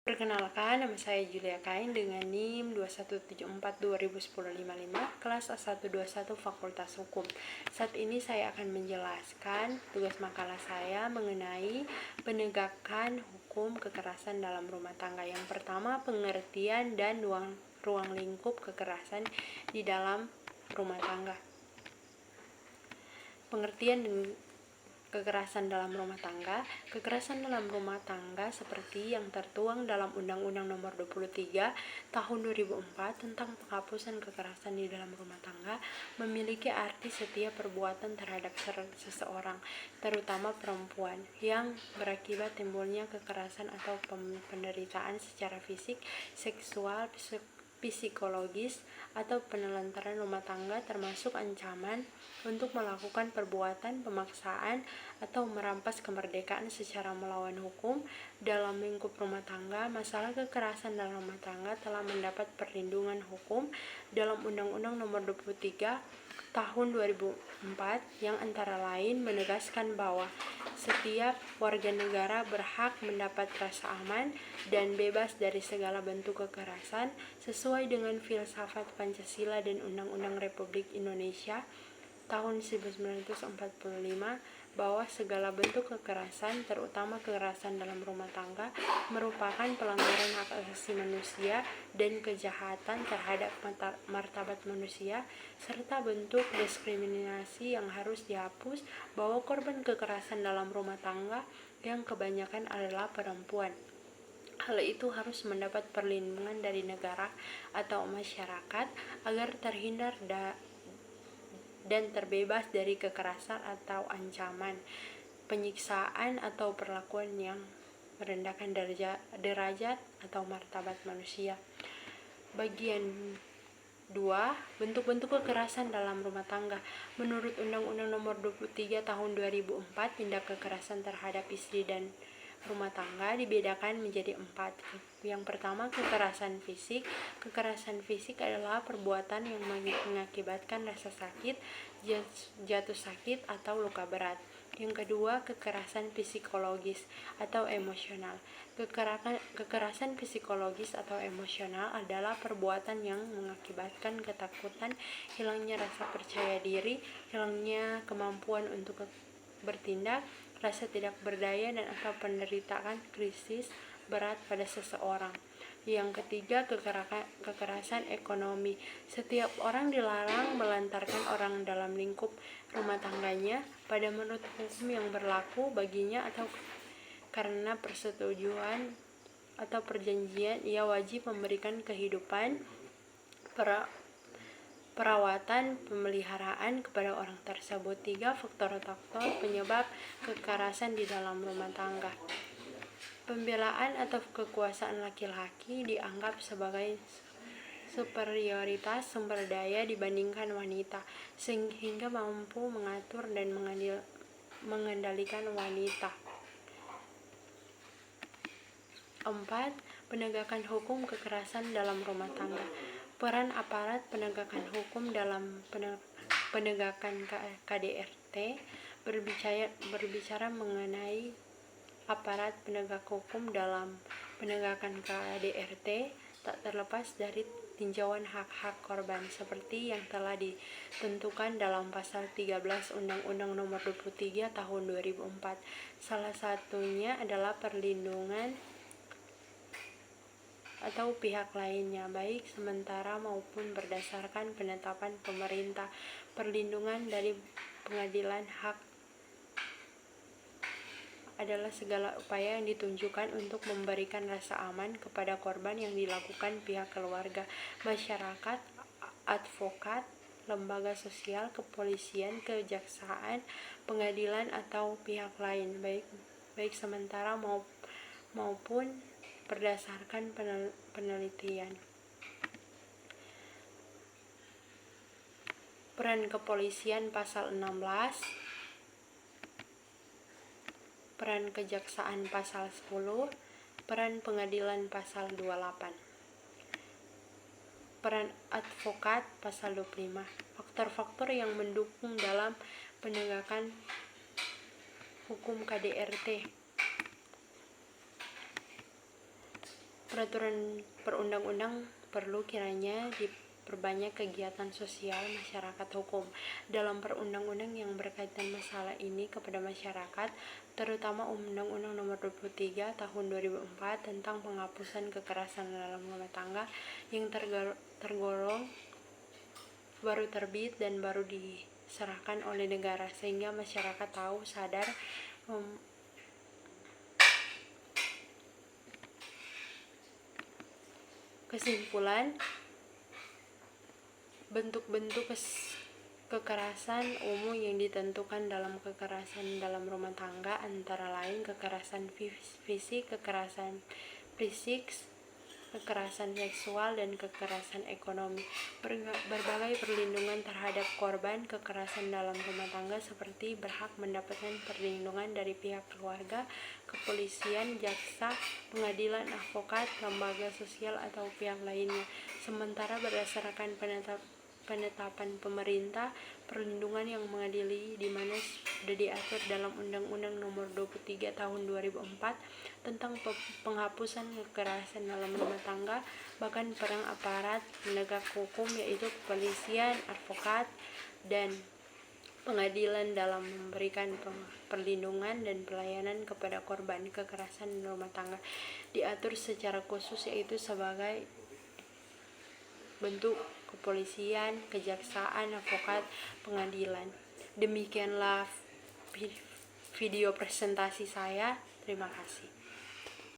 Perkenalkan, nama saya Julia Kain dengan NIM 2174201055, kelas A121 Fakultas Hukum. Saat ini saya akan menjelaskan tugas makalah saya mengenai penegakan hukum kekerasan dalam rumah tangga. Yang pertama, pengertian dan ruang lingkup kekerasan di dalam rumah tangga. Pengertian dan kekerasan dalam rumah tangga. Kekerasan dalam rumah tangga seperti yang tertuang dalam Undang-Undang Nomor 23 Tahun 2004 tentang penghapusan kekerasan di dalam rumah tangga memiliki arti setiap perbuatan terhadap seseorang, terutama perempuan, yang berakibat timbulnya kekerasan atau penderitaan secara fisik, seksual, psikologis, atau penelantaran rumah tangga, termasuk ancaman untuk melakukan perbuatan pemaksaan atau merampas kemerdekaan secara melawan hukum dalam lingkup rumah tangga. Masalah kekerasan dalam rumah tangga telah mendapat perlindungan hukum dalam Undang-Undang Nomor 23 Tahun 2004 yang antara lain menegaskan bahwa setiap warga negara berhak mendapat rasa aman dan bebas dari segala bentuk kekerasan sesuai dengan filsafat Pancasila dan Undang-Undang Republik Indonesia tahun 1945, bahwa segala bentuk kekerasan, terutama kekerasan dalam rumah tangga, merupakan pelanggaran hak asasi manusia dan kejahatan terhadap martabat manusia, serta bentuk diskriminasi yang harus dihapus, bahwa korban kekerasan dalam rumah tangga yang kebanyakan adalah perempuan. Hal itu harus mendapat perlindungan dari negara atau masyarakat agar terhindar dan terbebas dari kekerasan atau ancaman, penyiksaan atau perlakuan yang merendahkan derajat atau martabat manusia. Bagian 2. Bentuk-bentuk kekerasan dalam rumah tangga. Menurut Undang-Undang Nomor 23 Tahun 2004, tindak kekerasan terhadap istri dan rumah tangga dibedakan menjadi 4. Yang pertama, kekerasan fisik. Kekerasan fisik adalah perbuatan yang mengakibatkan rasa sakit, jatuh sakit, atau luka berat. Yang kedua, kekerasan psikologis atau emosional. Kekerasan psikologis atau emosional adalah perbuatan yang mengakibatkan ketakutan, hilangnya rasa percaya diri, hilangnya kemampuan untuk bertindak, rasa tidak berdaya, dan atau penderitaan krisis berat pada seseorang. Yang ketiga, kekerasan ekonomi. Setiap orang dilarang melantarkan orang dalam lingkup rumah tangganya pada menurut hukum yang berlaku baginya atau karena persetujuan atau perjanjian ia wajib memberikan kehidupan, perawatan, pemeliharaan kepada orang tersebut. 3. Faktor-faktor penyebab kekerasan di dalam rumah tangga. Pembelaan atau kekuasaan laki-laki dianggap sebagai superioritas sumber daya dibandingkan wanita, sehingga mampu mengatur dan mengendalikan wanita. 4. Penegakan hukum kekerasan dalam rumah tangga. Peran aparat penegakan hukum dalam penegakan KDRT. Berbicara mengenai aparat penegak hukum dalam penegakan KDRT tak terlepas dari tinjauan hak-hak korban seperti yang telah ditentukan dalam pasal 13 Undang-Undang Nomor 23 Tahun 2004. Salah satunya adalah perlindungan atau pihak lainnya, baik sementara maupun berdasarkan penetapan pemerintah. Perlindungan dari pengadilan hak adalah segala upaya yang ditunjukkan untuk memberikan rasa aman kepada korban yang dilakukan pihak keluarga, masyarakat, advokat, lembaga sosial, kepolisian, kejaksaan, pengadilan, atau pihak lain, baik sementara maupun berdasarkan penelitian. Peran kepolisian pasal 16, peran kejaksaan pasal 10, peran pengadilan pasal 28, peran advokat pasal 25. Faktor-faktor yang mendukung dalam penegakan hukum KDRT. Peraturan perundang-undang perlu kiranya diperbanyak kegiatan sosial masyarakat hukum dalam perundang-undang yang berkaitan masalah ini kepada masyarakat, terutama Undang-Undang Nomor 23 Tahun 2004 tentang penghapusan kekerasan dalam rumah tangga yang tergolong baru terbit dan baru diserahkan oleh negara, sehingga masyarakat tahu, sadar. Kesimpulan, bentuk-bentuk kekerasan umum yang ditentukan dalam kekerasan dalam rumah tangga antara lain kekerasan fisik, kekerasan seksual, dan kekerasan ekonomi. Berbagai perlindungan terhadap korban kekerasan dalam rumah tangga seperti berhak mendapatkan perlindungan dari pihak keluarga, kepolisian, jaksa, pengadilan, advokat, lembaga sosial, atau pihak lainnya. Sementara berdasarkan penetapan pemerintah, perlindungan yang mengadili di mana sudah diatur dalam Undang-Undang Nomor 23 Tahun 2004 tentang penghapusan kekerasan dalam rumah tangga, bahkan peran aparat penegak hukum yaitu kepolisian, advokat, dan pengadilan dalam memberikan perlindungan dan pelayanan kepada korban kekerasan rumah tangga diatur secara khusus, yaitu sebagai bentuk kepolisian, kejaksaan, advokat, pengadilan. Demikianlah video presentasi saya. Terima kasih.